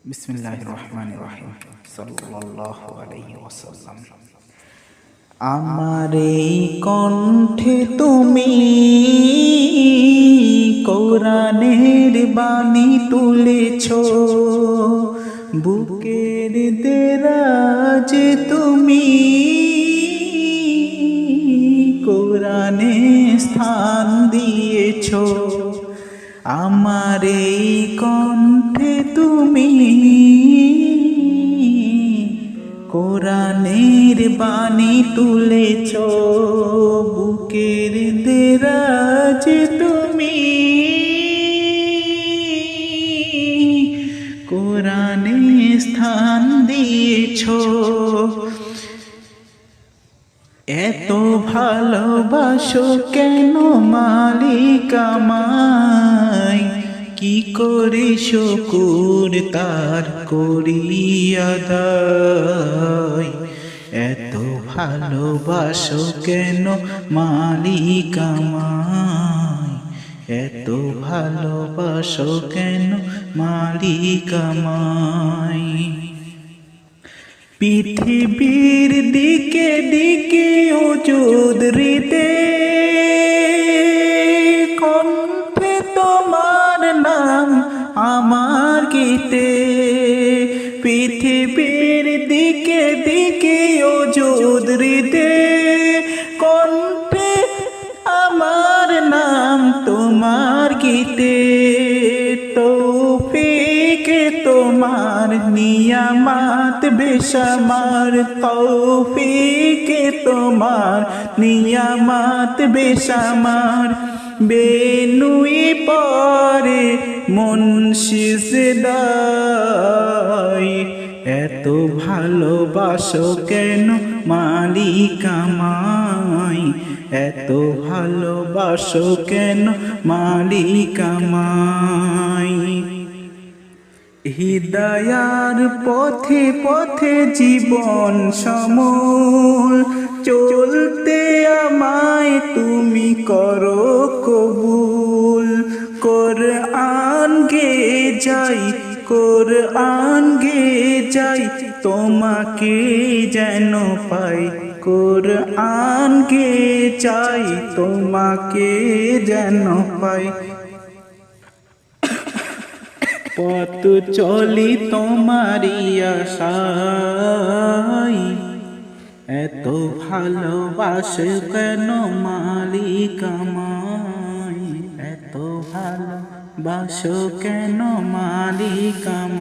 বিসমিল্লাহির রহমানির রহিম সাল্লাল্লাহু আলাইহি ওয়াসাল্লাম। আমার এই কণ্ঠে তুমি কোরআনের বাণী তুলেছ, বুকের দেরাজে তুমি কোরআনে স্থান দিয়েছ। আমার এই কণ্ঠে তুমি কোরআনের বাণী তুলেছ, বুকের দেরাজে তুমি কোরআনে স্থান দিয়েছ। এত ভালোবাসো কেন মালিক আমায়, কি করে শুকর তার করি আদায়। এত ভালোবাসো কেন মালিক আমায়, এত ভালোবাসো কেন মালিক আমায়। পৃথিবীর দিকে দিকে ওজুদ হৃদে কণ্ঠে তোমার নাম আমার গীতে। পৃথিবীর দিকে দিকে ওজুদ হৃদে কণ্ঠে আমার নাম তোমার গীতে। তৌফিকে তোমার নিয়ামত বেশামার, তৌফিকে তোমার নিয়ামত বেশামার। বেনুই পরে মন সিজদায়, এত ভালোবাসো কেন মালিক আমায়, এত ভালোবাসো কেন মালিক আমায়। হিদায়ার পথে পথে জীবন সমল চলতে আমায় তুমি করো কবুল। কোরআন গে যাই, কোরআন গে যাই তোমাকে যেন পাই। কোরআন গে যাই তোমাকে যেন পাই। পথ চলি তোমারি আশায়, এত ভালোবাসে কেন মালিক আমায়, এত ভালোবাসো কেন মালিক আমায়।